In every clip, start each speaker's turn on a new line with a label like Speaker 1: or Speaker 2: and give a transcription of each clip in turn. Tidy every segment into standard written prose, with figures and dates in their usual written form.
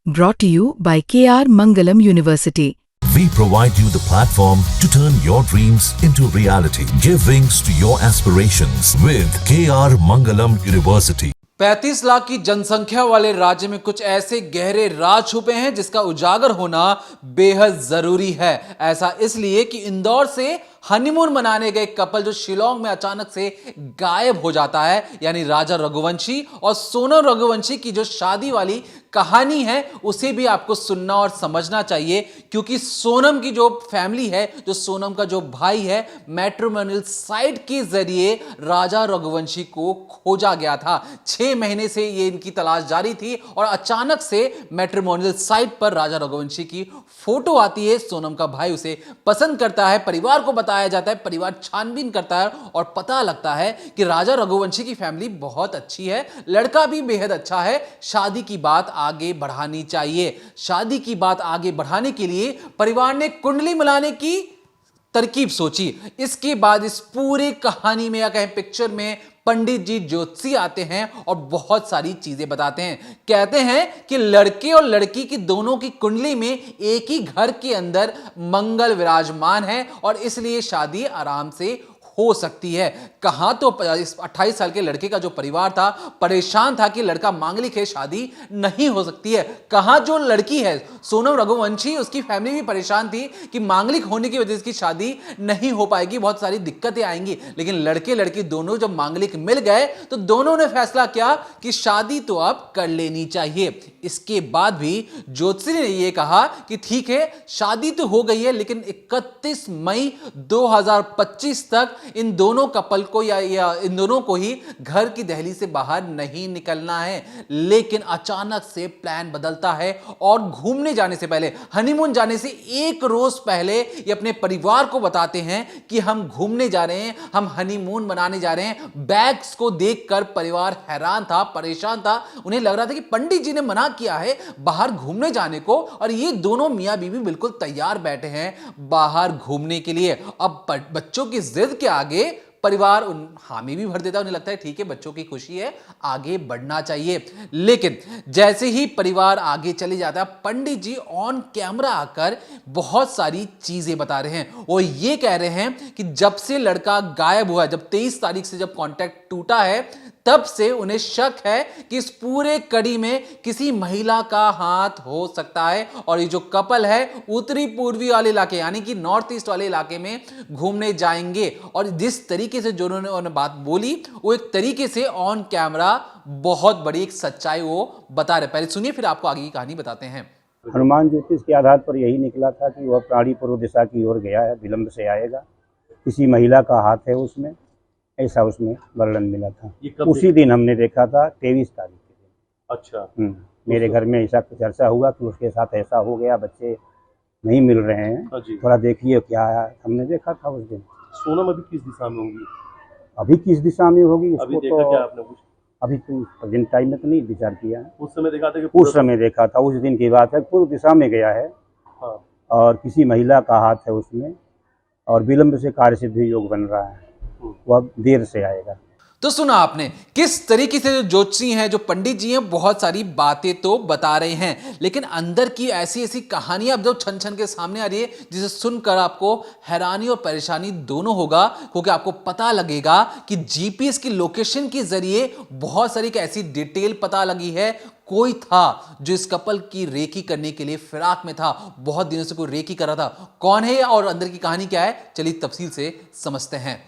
Speaker 1: Brought to you by KR Mangalam University.
Speaker 2: We provide you the platform to turn your dreams into reality. Give wings to your aspirations with KR Mangalam University.
Speaker 3: 35 lakh की जनसंख्या वाले राज्य में कुछ ऐसे गहरे राज छुपे हैं जिसका उजागर होना बेहद जरूरी है। ऐसा इसलिए कि इंदौर से हनीमून मनाने गए कपल जो शिलोंग में अचानक से गायब हो जाता है, यानी राजा रघुवंशी और सोनम रघुवंशी की जो शादी वाली कहानी है उसे भी आपको सुनना और समझना चाहिए, क्योंकि सोनम की जो फैमिली है, जो सोनम का जो भाई है, मैट्रिमोनियल साइट के जरिए राजा रघुवंशी को खोजा गया था। 6 महीने से ये इनकी तलाश जारी थी और अचानक से मैट्रिमोनियल साइट पर राजा रघुवंशी की फोटो आती है। सोनम का भाई उसे पसंद करता है, परिवार को बताया जाता है, परिवार छानबीन करता है और पता लगता है कि राजा रघुवंशी की फैमिली बहुत अच्छी है, लड़का भी बेहद अच्छा है, शादी की बात आगे बढ़ानी चाहिए। शादी की बात आगे बढ़ाने के लिए परिवार ने कुंडली मिलाने की तरकीब सोची। इसके बाद इस पूरे कहानी में या कहें पिक्चर में पंडित जी ज्योतिषी आते हैं और बहुत सारी चीजें बताते हैं। कहते हैं कि लड़के और लड़की की दोनों की कुंडली में एक ही घर के अंदर मंगल विराजमान है और इसलिए शादी आराम से हो सकती है। कहां तो 28 साल के लड़के का जो परिवार था परेशान था कि लड़का मांगलिक है, शादी नहीं हो सकती है। कहां जो लड़की है सोनम रघुवंशी, उसकी फैमिली भी परेशान थी कि मांगलिक होने की वजह से शादी नहीं हो पाएगी, बहुत सारी दिक्कतें आएंगी। लेकिन लड़के लड़की दोनों जब मांगलिक मिल गए तो दोनों ने फैसला किया कि शादी तो अब कर लेनी चाहिए। इसके बाद भी ज्योतिषी ने यह कहा कि ठीक है, शादी तो हो गई है, लेकिन 31 मई 2025 तक इन दोनों कपल को या इन दोनों को ही घर की दहली से बाहर नहीं निकलना है। लेकिन अचानक से प्लान बदलता है और घूमने जाने से पहले, हनीमून जाने से एक रोज पहले ये अपने परिवार को बताते हैं कि हम घूमने जा रहे हैं, हम हनीमून मनाने जा रहे हैं। बैग्स को देखकर परिवार हैरान था, परेशान था। उन्हें लग रहा था कि पंडित जी ने मना किया है बाहर घूमने जाने को और ये दोनों मियां बीवी बिल्कुल तैयार बैठे हैं बाहर घूमने के लिए। अब बच्चों की जिद के आगे परिवार हामी भी भर देता है। उन्हें लगता है ठीक है, बच्चों की खुशी है, आगे बढ़ना चाहिए। लेकिन जैसे ही परिवार आगे चले जाता है, पंडित जी ऑन कैमरा आकर बहुत सारी चीजें बता रहे हैं। वो ये कह रहे हैं कि जब से लड़का गायब हुआ है, जब 23 तारीख से जब कांटेक्ट टूटा है, तब से उन्हें शक है कि इस पूरे कड़ी में किसी महिला का हाथ हो सकता है और ये जो कपल है उत्तरी पूर्वी वाले इलाके यानी कि नॉर्थ ईस्ट वाले इलाके में घूमने जाएंगे। और जिस तरीके से जो उन्होंने बात बोली वो एक तरीके से ऑन कैमरा बहुत बड़ी एक सच्चाई वो बता रहे। पहले सुनिए, फिर आपको आगे की कहानी बताते हैं।
Speaker 4: हनुमान ज्योतिष के आधार पर यही निकला था कि वह प्राणी पूर्व दिशा की ओर गया है, विलंब से आएगा, किसी महिला का हाथ है उसमें, ऐसा उसमें वर्णन मिला था। उसी दिन हमने देखा था, 23 तारीख के दिन।
Speaker 5: अच्छा।
Speaker 4: मेरे घर में ऐसा चर्चा हुआ कि उसके साथ ऐसा हो गया, बच्चे नहीं मिल रहे हैं, थोड़ा देखिए क्या है। हमने देखा था उस दिन।
Speaker 5: सोनम अभी किस दिशा में होंगी?
Speaker 4: अभी किस दिशा में होगी
Speaker 5: अभी
Speaker 4: उसको
Speaker 5: देखा
Speaker 4: तो
Speaker 5: क्या आपने कुछ?
Speaker 4: अभी तो प्रेजेंट टाइम में तो नहीं विचार किया है।
Speaker 5: उस समय देखा था कि
Speaker 4: उस समय देखा था, उस दिन की बात है, पूर्व दिशा में गया है।
Speaker 5: हाँ।
Speaker 4: और किसी महिला का हाथ है उसमें और विलंब से कार्य सिद्धि योग बन रहा है, वह देर से आएगा।
Speaker 3: तो सुना आपने किस तरीके से जो ज्योतिषी हैं, जो पंडित जी हैं, बहुत सारी बातें तो बता रहे हैं, लेकिन अंदर की ऐसी ऐसी कहानियां अब जो छन छन के सामने आ रही है जिसे सुनकर आपको हैरानी और परेशानी दोनों होगा, क्योंकि आपको पता लगेगा कि जीपीएस की लोकेशन के जरिए बहुत सारी ऐसी डिटेल पता लगी है। कोई था जो इस कपल की रेकी करने के लिए फिराक में था, बहुत दिनों से कोई रेकी कर रहा था। कौन है और अंदर की कहानी क्या है, चलिए तफसील से समझते हैं।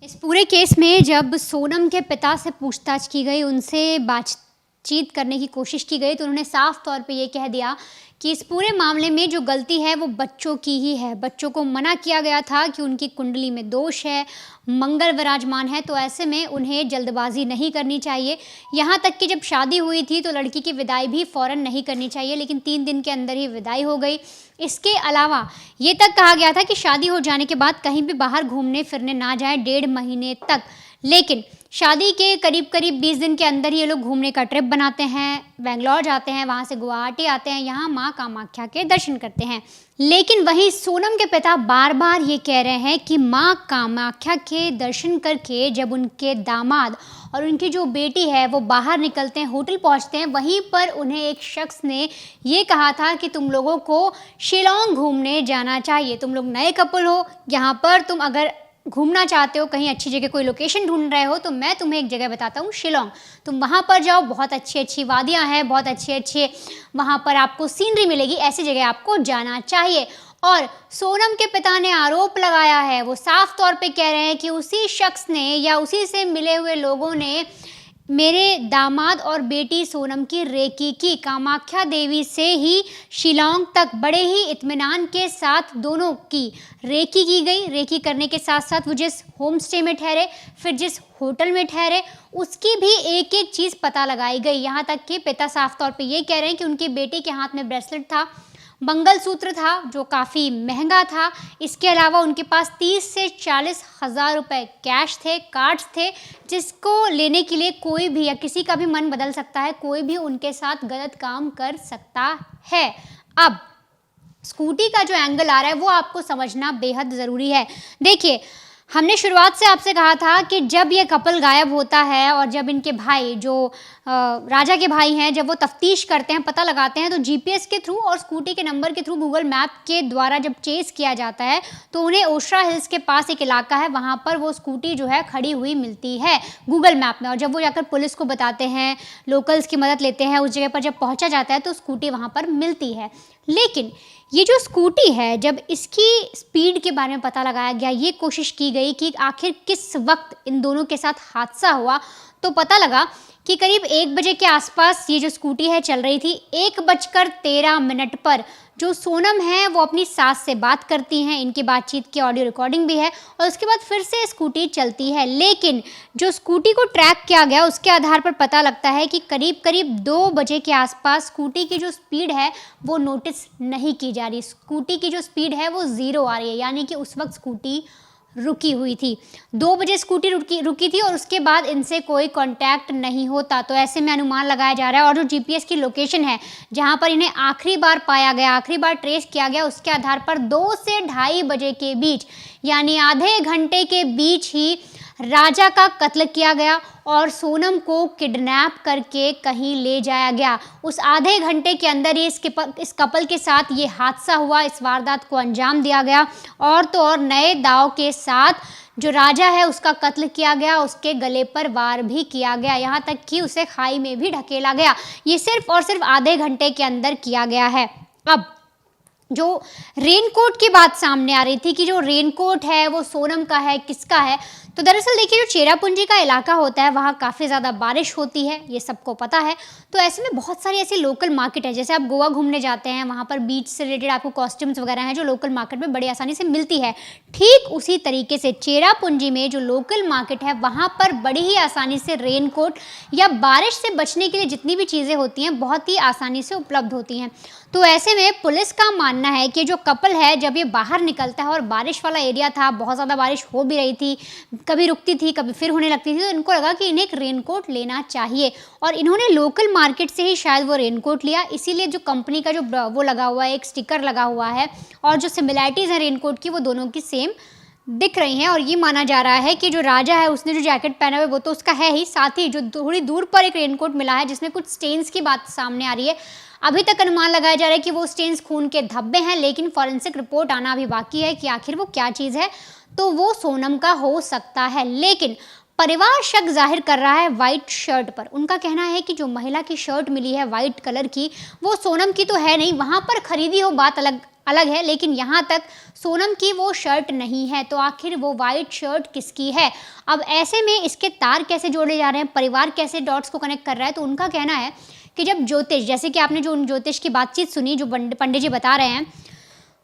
Speaker 6: इस पूरे केस में जब सोनम के पिता से पूछताछ की गई, उनसे बातचीत करने की कोशिश की गई, तो उन्होंने साफ तौर पे ये कह दिया कि इस पूरे मामले में जो गलती है वो बच्चों की ही है। बच्चों को मना किया गया था कि उनकी कुंडली में दोष है, मंगल विराजमान है, तो ऐसे में उन्हें जल्दबाजी नहीं करनी चाहिए। यहाँ तक कि जब शादी हुई थी तो लड़की की विदाई भी फ़ौरन नहीं करनी चाहिए, लेकिन 3 दिन के अंदर ही विदाई हो गई। इसके अलावा ये तक कहा गया था कि शादी हो जाने के बाद कहीं भी बाहर घूमने फिरने ना जाए 1.5 महीने तक। लेकिन शादी के करीब 20 दिन के अंदर ही ये लोग घूमने का ट्रिप बनाते हैं, बेंगलोर जाते हैं, वहाँ से गुवाहाटी आते हैं, यहाँ माँ कामाख्या के दर्शन करते हैं। लेकिन वहीं सोनम के पिता बार बार ये कह रहे हैं कि माँ कामाख्या के दर्शन करके जब उनके दामाद और उनकी जो बेटी है वो बाहर निकलते हैं, होटल पहुंचते हैं। वहीं पर उन्हें एक शख्स ने ये कहा था कि तुम लोगों को शिलोंग घूमने जाना चाहिए, तुम लोग नए कपल हो, यहाँ पर तुम अगर घूमना चाहते हो, कहीं अच्छी जगह कोई लोकेशन ढूंढ रहे हो, तो मैं तुम्हें एक जगह बताता हूँ, शिलोंग। तुम वहाँ पर जाओ, बहुत अच्छी अच्छी वादियाँ हैं, बहुत अच्छे वहाँ पर आपको सीनरी मिलेगी, ऐसी जगह आपको जाना चाहिए। और सोनम के पिता ने आरोप लगाया है, वो साफ तौर पे कह रहे हैं कि उसी शख्स ने या उसी से मिले हुए लोगों ने मेरे दामाद और बेटी सोनम की रेकी की। कामाख्या देवी से ही शिलोंग तक बड़े ही इत्मीनान के साथ दोनों की रेकी की गई। रेकी करने के साथ साथ वो जिस होम स्टे में ठहरे, फिर जिस होटल में ठहरे, उसकी भी एक एक चीज़ पता लगाई गई। यहाँ तक कि पिता साफ तौर पे ये कह रहे हैं कि उनकी बेटी के हाथ में ब्रेसलेट था, मंगलसूत्र था जो काफ़ी महंगा था। इसके अलावा उनके पास 30 से 40 हज़ार रुपये कैश थे, कार्ड्स थे, जिसको लेने के लिए कोई भी या किसी का भी मन बदल सकता है, कोई भी उनके साथ गलत काम कर सकता है। अब स्कूटी का जो एंगल आ रहा है वो आपको समझना बेहद ज़रूरी है। देखिए, हमने शुरुआत से आपसे कहा था कि जब ये कपल गायब होता है और जब इनके भाई जो राजा के भाई हैं, जब वो तफ्तीश करते हैं, पता लगाते हैं, तो जीपीएस के थ्रू और स्कूटी के नंबर के थ्रू, गूगल मैप के द्वारा जब चेस किया जाता है तो उन्हें ओशरा हिल्स के पास एक इलाका है, वहाँ पर वो स्कूटी जो है खड़ी हुई मिलती है गूगल मैप में। और जब वो जाकर पुलिस को बताते हैं, लोकल्स की मदद लेते हैं, उस जगह पर जब पहुँचा जाता है तो स्कूटी वहाँ पर मिलती है। लेकिन ये जो स्कूटी है, जब इसकी स्पीड के बारे में पता लगाया गया, ये कोशिश की गई कि आखिर किस वक्त इन दोनों के साथ हादसा हुआ, तो पता लगा कि करीब 1 बजे के आसपास ये जो स्कूटी है चल रही थी। 1:13 पर जो सोनम है वो अपनी सास से बात करती हैं, इनकी बातचीत की ऑडियो रिकॉर्डिंग भी है, और उसके बाद फिर से स्कूटी चलती है। लेकिन जो स्कूटी को ट्रैक किया गया उसके आधार पर पता लगता है कि करीब 2 बजे के आसपास स्कूटी की जो स्पीड है वो नोटिस नहीं की जा रही। स्कूटी की जो स्पीड है वो 0 आ रही है, यानी कि उस वक्त स्कूटी रुकी हुई थी। 2 बजे स्कूटी रुकी थी और उसके बाद इनसे कोई कांटेक्ट नहीं होता। तो ऐसे में अनुमान लगाया जा रहा है, और जो जीपीएस की लोकेशन है जहां पर इन्हें आखिरी बार पाया गया, आखिरी बार ट्रेस किया गया, उसके आधार पर 2 से 2:30 बजे के बीच, यानी आधे घंटे के बीच ही राजा का कत्ल किया गया और सोनम को किडनैप करके कहीं ले जाया गया। उस आधे घंटे के अंदर ही इस कपल के साथ ये हादसा हुआ, इस वारदात को अंजाम दिया गया, और तो और नए दाव के साथ जो राजा है उसका कत्ल किया गया, उसके गले पर वार भी किया गया, यहाँ तक कि उसे खाई में भी ढकेला गया। ये सिर्फ और सिर्फ आधे घंटे के अंदर किया गया है। अब जो रेनकोट की बात सामने आ रही थी कि जो रेनकोट है वो सोनम का है, किसका है, तो दरअसल देखिए, जो चेरापूंजी का इलाका होता है वहाँ काफ़ी ज़्यादा बारिश होती है, ये सबको पता है। तो ऐसे में बहुत सारी ऐसी लोकल मार्केट है, जैसे आप गोवा घूमने जाते हैं, वहाँ पर बीच से रिलेटेड आपको कॉस्ट्यूम्स वगैरह हैं जो लोकल मार्केट में बड़ी आसानी से मिलती है। ठीक उसी तरीके से चेरापूंजी में जो लोकल मार्केट है वहाँ पर बड़ी ही आसानी से रेनकोट या बारिश से बचने के लिए जितनी भी चीज़ें होती हैं बहुत ही आसानी से उपलब्ध होती हैं। तो ऐसे में पुलिस का मानना है कि जो कपल है, जब ये बाहर निकलता है और बारिश वाला एरिया था, बहुत ज़्यादा बारिश हो भी रही थी, कभी रुकती थी कभी फिर होने लगती थी, तो इनको लगा कि इन्हें एक रेनकोट लेना चाहिए, और इन्होंने लोकल मार्केट से ही शायद वो रेनकोट लिया। इसीलिए जो कंपनी का जो वो लगा हुआ है, एक स्टिकर लगा हुआ है, और जो सिमिलैरिटीज़ हैं रेनकोट की वो दोनों की सेम दिख रही हैं। और ये माना जा रहा है कि जो राजा है उसने जो जैकेट पहना हुआ है वो तो उसका है ही, साथ ही जो थोड़ी दूर पर एक रेनकोट मिला है जिसमें कुछ स्टेन्स की बात सामने आ रही है। अभी तक अनुमान लगाया जा रहा है कि वो स्टेन्स खून के धब्बे हैं, लेकिन फॉरेंसिक रिपोर्ट आना अभी बाकी है कि आखिर वो क्या चीज़ है। तो वो सोनम का हो सकता है, लेकिन परिवार शक जाहिर कर रहा है वाइट शर्ट पर। उनका कहना है कि जो महिला की शर्ट मिली है वाइट कलर की, वो सोनम की तो है नहीं, वहाँ पर खरीदी हो बात अलग है, लेकिन यहाँ तक सोनम की वो शर्ट नहीं है। तो आखिर वो वाइट शर्ट किसकी है? अब ऐसे में इसके तार कैसे जोड़े जा रहे हैं, परिवार कैसे डॉट्स को कनेक्ट कर रहा है? तो उनका कहना है कि जब ज्योतिष, जैसे कि आपने जो उन ज्योतिष की बातचीत सुनी जो पंडित जी बता रहे हैं,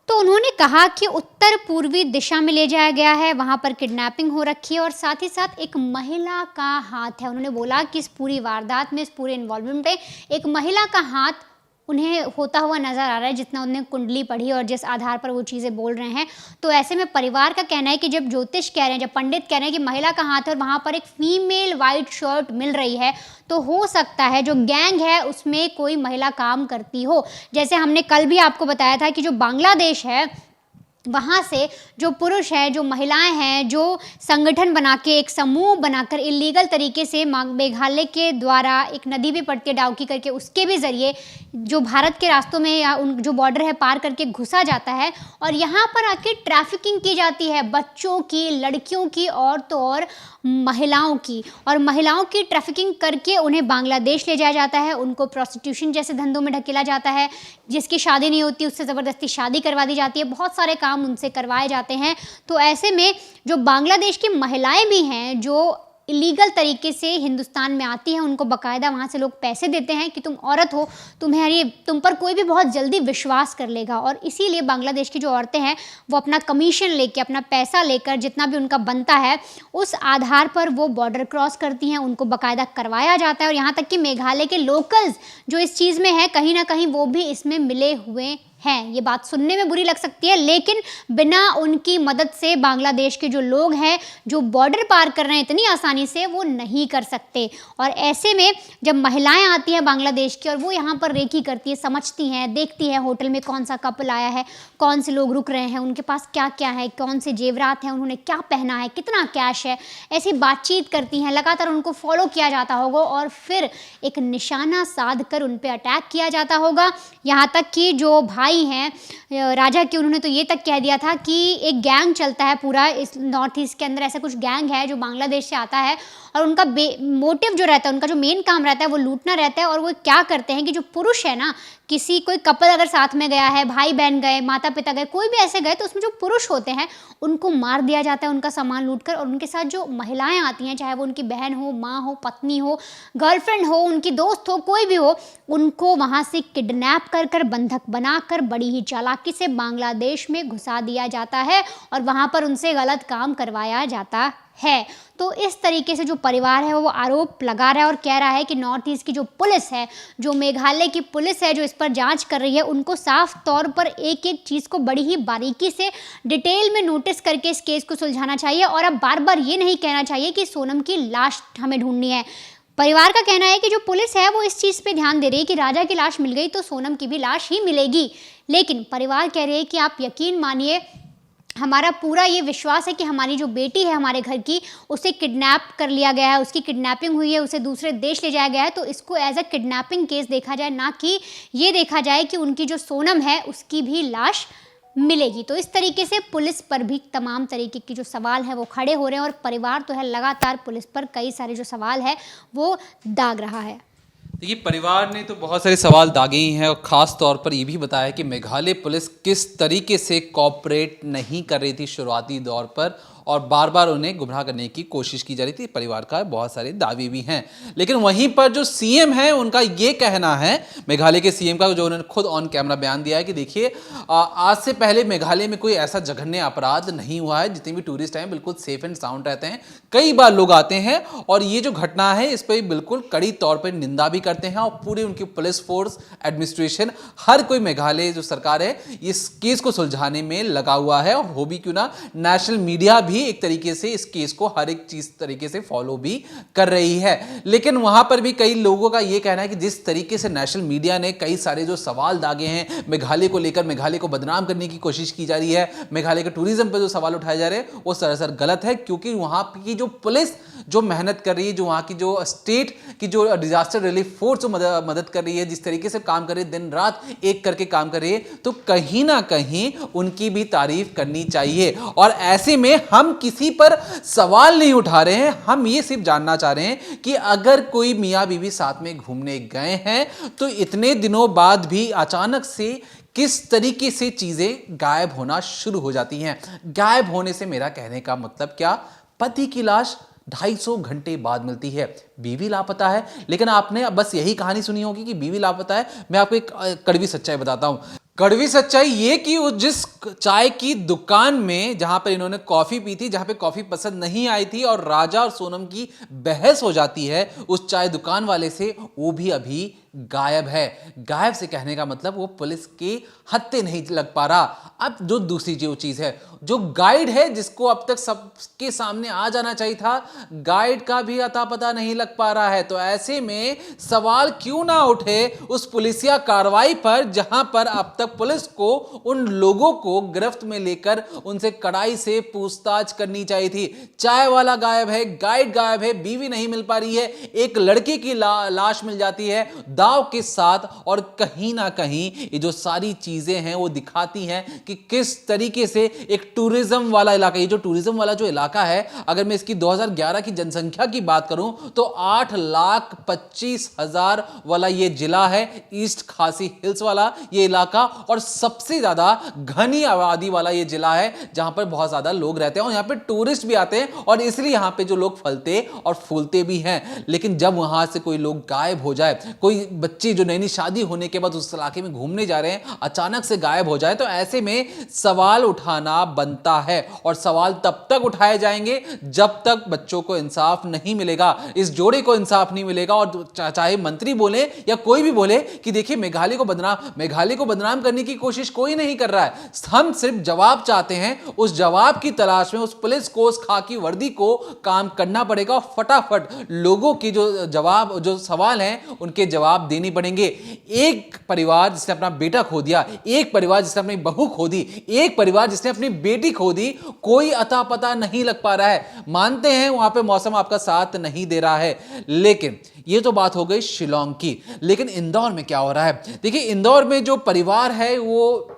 Speaker 6: तो उन्होंने कहा कि उत्तर पूर्वी दिशा में ले जाया गया है, वहाँ पर किडनैपिंग हो रखी है और साथ ही साथ एक महिला का हाथ है। उन्होंने बोला कि इस पूरी वारदात में, इस पूरे इन्वॉल्वमेंट में एक महिला का हाथ उन्हें होता हुआ नज़र आ रहा है, जितना उन्हें कुंडली पढ़ी और जिस आधार पर वो चीज़ें बोल रहे हैं। तो ऐसे में परिवार का कहना है कि जब ज्योतिष कह रहे हैं, जब पंडित कह रहे हैं कि महिला का हाथ है और वहाँ पर एक फीमेल वाइट शर्ट मिल रही है, तो हो सकता है जो गैंग है उसमें कोई महिला काम करती हो। जैसे हमने कल भी आपको बताया था कि जो बांग्लादेश है वहाँ से जो पुरुष है, जो महिलाएं हैं, जो संगठन बना के एक समूह बनाकर इलीगल तरीके से मेघालय के द्वारा एक नदी भी पड़ती है डाउकी करके, उसके भी ज़रिए जो भारत के रास्तों में या उन जो बॉर्डर है पार करके घुसा जाता है और यहाँ पर आके ट्रैफिकिंग की जाती है बच्चों की, लड़कियों की, औरतों और महिलाओं की, और महिलाओं की ट्रैफिकिंग करके उन्हें बांग्लादेश ले जाया जाता है। उनको प्रोस्टिट्यूशन जैसे धंधों में ढकेला जाता है, जिसकी शादी नहीं होती उससे ज़बरदस्ती शादी करवा दी जाती है, बहुत सारे काम उनसे करवाए जाते हैं। तो ऐसे में जो बांग्लादेश की महिलाएं भी हैं जो इलीगल तरीके से हिंदुस्तान में आती हैं, उनको बाकायदा वहाँ से लोग पैसे देते हैं कि तुम औरत हो, तुम पर कोई भी बहुत जल्दी विश्वास कर लेगा, और इसीलिए बांग्लादेश की जो औरतें हैं वो अपना कमीशन लेके, अपना पैसा लेकर, जितना भी उनका बनता है उस आधार पर वो बॉर्डर क्रॉस करती हैं, उनको बाकायदा करवाया जाता है। और यहाँ तक कि मेघालय के लोकल्स जो इस चीज़ में हैं, कहीं ना कहीं वो भी इसमें मिले हुए हैं। ये बात सुनने में बुरी लग सकती है, लेकिन बिना उनकी मदद से बांग्लादेश के जो लोग हैं जो बॉर्डर पार कर रहे हैं इतनी आसानी से, वो नहीं कर सकते। और ऐसे में जब महिलाएं आती हैं बांग्लादेश की और वो यहाँ पर रेकी करती है, समझती हैं, देखती हैं होटल में कौन सा कपल आया है, कौन से लोग रुक रहे हैं, उनके पास क्या क्या है, कौन से जेवरात हैं, उन्होंने क्या पहना है, कितना कैश है, ऐसी बातचीत करती हैं। लगातार उनको फॉलो किया जाता होगा और फिर एक निशाना साध कर उन पर अटैक किया जाता होगा। यहाँ तक कि जो भाई हैं राजा के, उन्होंने तो ये तक कह दिया था कि एक गैंग चलता है पूरा इस नॉर्थ ईस्ट के अंदर, ऐसा कुछ गैंग है जो बांग्लादेश से आता है और उनका मोटिव जो रहता है, उनका जो मेन काम रहता है वो लूटना रहता है। और वो क्या करते हैं कि जो पुरुष है ना, कोई कपल अगर साथ में गया है, भाई बहन गए, माता पिता गए, कोई भी ऐसे गए, तो उसमें जो पुरुष होते हैं उनको मार दिया जाता है उनका सामान लूटकर, और उनके साथ जो महिलाएं आती हैं, चाहे वो उनकी बहन हो, माँ हो, पत्नी हो, गर्लफ्रेंड हो, उनकी दोस्त हो, कोई भी हो, उनको वहाँ से किडनैप कर बंधक बनाकर बड़ी ही चालाकी से बांग्लादेश में घुसा दिया जाता है और वहाँ पर उनसे गलत काम करवाया जाता है। तो इस तरीके से जो परिवार है वो आरोप लगा रहा है और कह रहा है कि नॉर्थ ईस्ट की जो पुलिस है, जो मेघालय की पुलिस है जो इस पर जांच कर रही है, उनको साफ तौर पर एक एक चीज़ को बड़ी ही बारीकी से डिटेल में नोटिस करके इस केस को सुलझाना चाहिए। और अब बार बार ये नहीं कहना चाहिए कि सोनम की लाश हमें ढूंढनी है। परिवार का कहना है कि जो पुलिस है वो इस चीज़ पे ध्यान दे रही है कि राजा की लाश मिल गई तो सोनम की भी लाश ही मिलेगी, लेकिन परिवार कह रहे हैं कि आप यकीन मानिए, हमारा पूरा ये विश्वास है कि हमारी जो बेटी है हमारे घर की, उसे किडनैप कर लिया गया है, उसकी किडनैपिंग हुई है, उसे दूसरे देश ले जाया गया है, तो इसको एज अ किडनैपिंग केस देखा जाए, ना कि ये देखा जाए कि उनकी जो सोनम है उसकी भी लाश मिलेगी। तो इस तरीके से पुलिस पर भी तमाम तरीके की जो सवाल है वो खड़े हो रहे हैं और परिवार तो है लगातार पुलिस पर कई सारे जो सवाल है वो दाग रहा है।
Speaker 3: देखिए, परिवार ने तो बहुत सारे सवाल दागे ही हैं और ख़ास तौर पर ये भी बताया कि मेघालय पुलिस किस तरीके से कॉपरेट नहीं कर रही थी शुरुआती दौर पर और बार बार उन्हें गुमराह करने की कोशिश की जा रही थी। परिवार का बहुत सारे दावे भी हैं, लेकिन वहीं पर जो सीएम है उनका ये कहना है, मेघालय के सीएम का, जो उन्होंने खुद ऑन कैमरा बयान दिया है कि देखिए, आज से पहले मेघालय में कोई ऐसा जघन्य अपराध नहीं हुआ है, जितने भी टूरिस्ट हैं बिल्कुल सेफ एंड साउंड रहते हैं। कई बार लोग आते हैं और ये जो घटना है इस पर बिल्कुल कड़ी तौर पर निंदा भी करते हैं और पूरी उनकी पुलिस फोर्स, एडमिनिस्ट्रेशन, हर कोई मेघालय जो सरकार है इस केस को सुलझाने में लगा हुआ है। और हो भी क्यों ना, नेशनल मीडिया भी एक तरीके से इस केस को हर एक चीज तरीके से फॉलो भी कर रही है। लेकिन वहां पर भी कई लोगों का यह कहना है कि जिस तरीके से नेशनल मीडिया ने कई सारे जो सवाल दागे हैं मेघालय को लेकर, मेघालय को बदनाम करने की कोशिश की जा रही है, मेघालय के टूरिज्म पर जो सवाल उठाए जा रहे हैं वो सरासर गलत है, क्योंकि वहां की जो पुलिस जो मेहनत कर रही है, जो वहां की जो स्टेट की जो डिजास्टर रिलीफ फोर्स जो मदद कर रही है, जिस तरीके से काम कर रही है, दिन रात एक करके काम कर रही है, तो कहीं ना कहीं उनकी भी तारीफ करनी चाहिए। और ऐसे में हम किसी पर सवाल नहीं उठा रहे हैं, हम ये सिर्फ जानना चाह रहे हैं कि अगर कोई मियां बीवी साथ में घूमने गए हैं तो इतने दिनों बाद भी अचानक से किस तरीके से चीजें गायब होना शुरू हो जाती हैं। गायब होने से मेरा कहने का मतलब क्या, पति की लाश 250 घंटे बाद मिलती है, बीवी लापता है। लेकिन आपने बस यही कहानी सुनी होगी कि बीवी लापता है। मैं आपको एक कड़वी सच्चाई बताता हूं। कड़वी सच्चाई ये कि उस जिस चाय की दुकान में जहां पर इन्होंने कॉफी पी थी, जहां पे कॉफी पसंद नहीं आई थी और राजा और सोनम की बहस हो जाती है उस चाय दुकान वाले से, वो भी अभी गायब है। गायब से कहने का मतलब वो पुलिस के हत्थे नहीं लग पा रहा। अब जो दूसरी जो चीज़ है, जो गाइड है जिसको अब तक सबके सामने आ जाना चाहिए था, गाइड का भी अता पता नहीं लग पा रहा है। तो ऐसे में सवाल क्यों ना उठे उस पुलिसिया कार्रवाई पर, जहां पर अब तक पुलिस को उन लोगों को गिरफ्त में लेकर उनसे कड़ाई से पूछताछ करनी चाहिए थी। चाय वाला गायब है, गाइड गायब है, बीवी नहीं मिल पा रही है, एक लड़के की लाश मिल जाती है दाव के साथ। और कहीं ना कहीं ये जो सारी चीजें हैं वो दिखाती हैं कि किस तरीके से एक टूरिज्म वाला इलाका, ये जो टूरिज्म वाला जो इलाका है, अगर मैं इसकी 2011 की जनसंख्या की बात करूं तो 8,25,000 वाला ये जिला है, ईस्ट खासी हिल्स वाला ये इलाका, और सबसे ज्यादा घनी आबादी वाला ये जिला है जहां पर बहुत ज्यादा लोग रहते हैं और यहां पे टूरिस्ट भी आते हैं और इसलिए यहां पे जो लोग फलते और फूलते भी हैं। लेकिन जब वहां से कोई लोग गायब हो जाए, कोई बच्चे जो नई शादी होने के बाद उस इलाके में घूमने जा रहे हैं अचानक से गायब हो जाए, तो ऐसे में सवाल उठाना बनता है। और सवाल तब तक उठाए जाएंगे जब तक बच्चों को इंसाफ नहीं मिलेगा, इस जोड़े को इंसाफ नहीं मिलेगा। और चाहे मंत्री बोले या कोई भी बोले कि देखिए मेघालय को बदनाम करने की कोशिश कोई नहीं कर रहा है, हम सिर्फ जवाब चाहते हैं। उस जवाब की तलाश में उस पुलिस को, उस खाकी वर्दी को काम करना पड़ेगा और फटाफट लोगों की जो सवाल हैं उनके जवाब देने पड़ेंगे। एक परिवार जिसने अपना बेटा खो दिया, एक परिवार जिसने अपनी बहू खो दी, एक परिवार जिसने अपनी बेटी खो दी, कोई अता पता नहीं लग पा रहा है। मानते हैं वहां पे मौसम आपका साथ नहीं दे रहा है, लेकिन ये तो बात हो गई शिलोंग की। लेकिन इंदौर में क्या हो रहा है? देखिए इंदौर में जो परिवार है वो,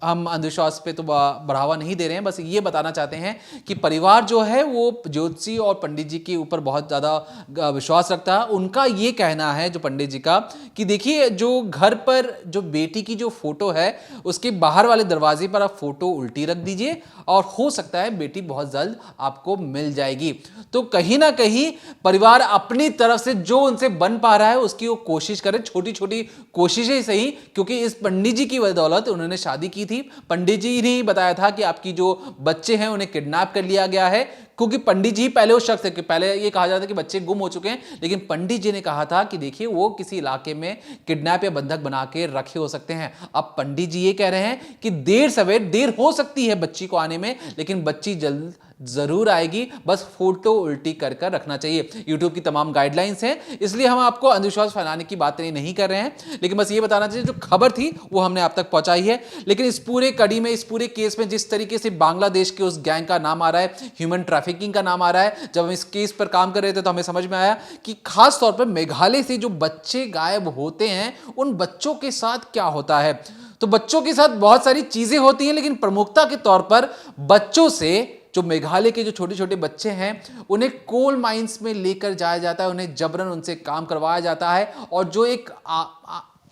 Speaker 3: हम अंधविश्वास पे तो बढ़ावा नहीं दे रहे हैं, बस ये बताना चाहते हैं कि परिवार जो है वो ज्योतिषी और पंडित जी के ऊपर बहुत ज़्यादा विश्वास रखता है। उनका ये कहना है, जो पंडित जी का, कि देखिए जो घर पर जो बेटी की जो फोटो है उसके बाहर वाले दरवाजे पर आप फोटो उल्टी रख दीजिए और हो सकता है बेटी बहुत जल्द आपको मिल जाएगी। तो कहीं ना कहीं परिवार अपनी तरफ से जो उनसे बन पा रहा है उसकी वो कोशिश करे, छोटी छोटी कोशिशें सही, क्योंकि इस पंडित जी की बदौलत उन्होंने शादी की थी। पंडित जी ने बताया था कि आपकी जो बच्चे हैं उन्हें किडनैप कर लिया गया है, क्योंकि पंडित जी पहले उस शख्स थे, पहले ये कहा जाता था कि बच्चे गुम हो चुके हैं, लेकिन पंडित जी ने कहा था कि देखिए वो किसी इलाके में किडनैप या बंधक बना के रखे हो सकते हैं। अब पंडित जी ये कह रहे हैं कि देर हो सकती है बच्ची को आने में, लेकिन बच्ची जल्द जरूर आएगी, बस फोटो उल्टी कर रखना चाहिए। यूट्यूब की तमाम गाइडलाइंस हैं, इसलिए हम आपको अंधविश्वास फैलाने की बातें नहीं कर रहे हैं, लेकिन बस ये बताना चाहिए जो खबर थी वो हमने आप तक पहुंचाई है। लेकिन इस पूरे कड़ी में, इस पूरे केस में जिस तरीके से बांग्लादेश के उस गैंग का नाम आ रहा है, ह्यूमन ट्रैफिकिंग का नाम आ रहा है, जब हम इस केस पर काम कर रहे थे तो हमें समझ में आया कि खास तौर पर मेघालय से जो बच्चे गायब होते हैं उन बच्चों के साथ क्या होता है। तो बच्चों के साथ बहुत सारी चीजें होती हैं, लेकिन प्रमुखता के तौर पर बच्चों से, जो मेघालय के जो छोटे छोटे बच्चे हैं उन्हें कोल माइंस में लेकर जाया जाता है, उन्हें जबरन उनसे काम करवाया जाता है, और जो एक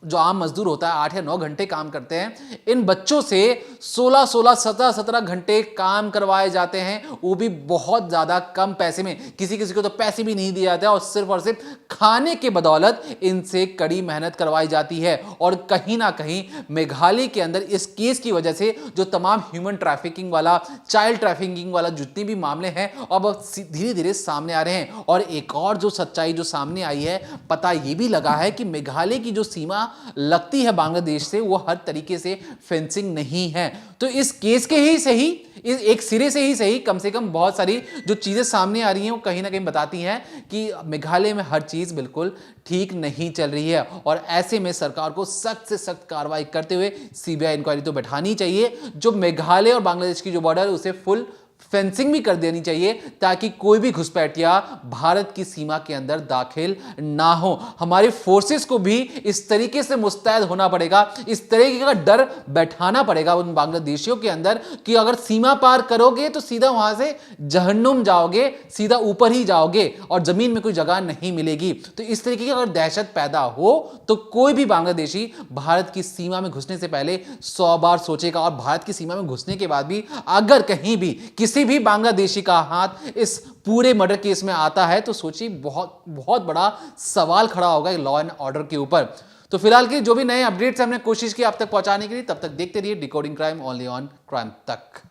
Speaker 3: जो आम मजदूर होता है 8 या 9 घंटे काम करते हैं, इन बच्चों से 16-16, 17-17 घंटे काम करवाए जाते हैं, वो भी बहुत ज़्यादा कम पैसे में। किसी किसी को तो पैसे भी नहीं दिए जाते और सिर्फ खाने के बदौलत इनसे कड़ी मेहनत करवाई जाती है। और कहीं ना कहीं मेघालय के अंदर इस केस की वजह से जो तमाम ह्यूमन ट्रैफिकिंग वाला, चाइल्ड ट्रैफिकिंग वाला जितने भी मामले हैं अब धीरे धीरे सामने आ रहे हैं। और एक और जो सच्चाई जो सामने आई है, पता ये भी लगा है कि मेघालय की जो सीमा लगती है बांग्लादेश से, वो हर तरीके से फेंसिंग नहीं है। तो इस केस के ही सही, इस एक सिरे से ही सही, कम से कम बहुत सारी जो चीजें सामने आ रही हैं वो कहीं ना कहीं बताती हैं कि मेघालय में हर चीज बिल्कुल ठीक नहीं चल रही है। और ऐसे में सरकार को सख्त से सख्त कार्रवाई करते हुए सीबीआई इंक्वायरी तो बैठानी चाहिए, जो मेघालय और बांग्लादेश की जो बॉर्डर है उसे फुल फेंसिंग भी कर देनी चाहिए, ताकि कोई भी घुसपैठिया भारत की सीमा के अंदर दाखिल ना हो। हमारी फोर्सेस को भी इस तरीके से मुस्तैद होना पड़ेगा, इस तरीके का डर बैठाना पड़ेगा उन बांग्लादेशियों के अंदर कि अगर सीमा पार करोगे तो सीधा वहां से जहन्नुम जाओगे, सीधा ऊपर ही जाओगे और जमीन में कोई जगह नहीं मिलेगी। तो इस तरीके की अगर दहशत पैदा हो तो कोई भी बांग्लादेशी भारत की सीमा में घुसने से पहले 100 बार सोचेगा। और भारत की सीमा में घुसने के बाद भी अगर कहीं भी किसी भी बांग्लादेशी का हाथ इस पूरे मर्डर केस में आता है तो सोचिए बहुत बहुत बड़ा सवाल खड़ा होगा लॉ एंड ऑर्डर के ऊपर। तो फिलहाल के जो भी नए अपडेट्स हमने कोशिश की आप तक पहुंचाने के लिए, तब तक देखते रहिए decoding crime only on crime तक।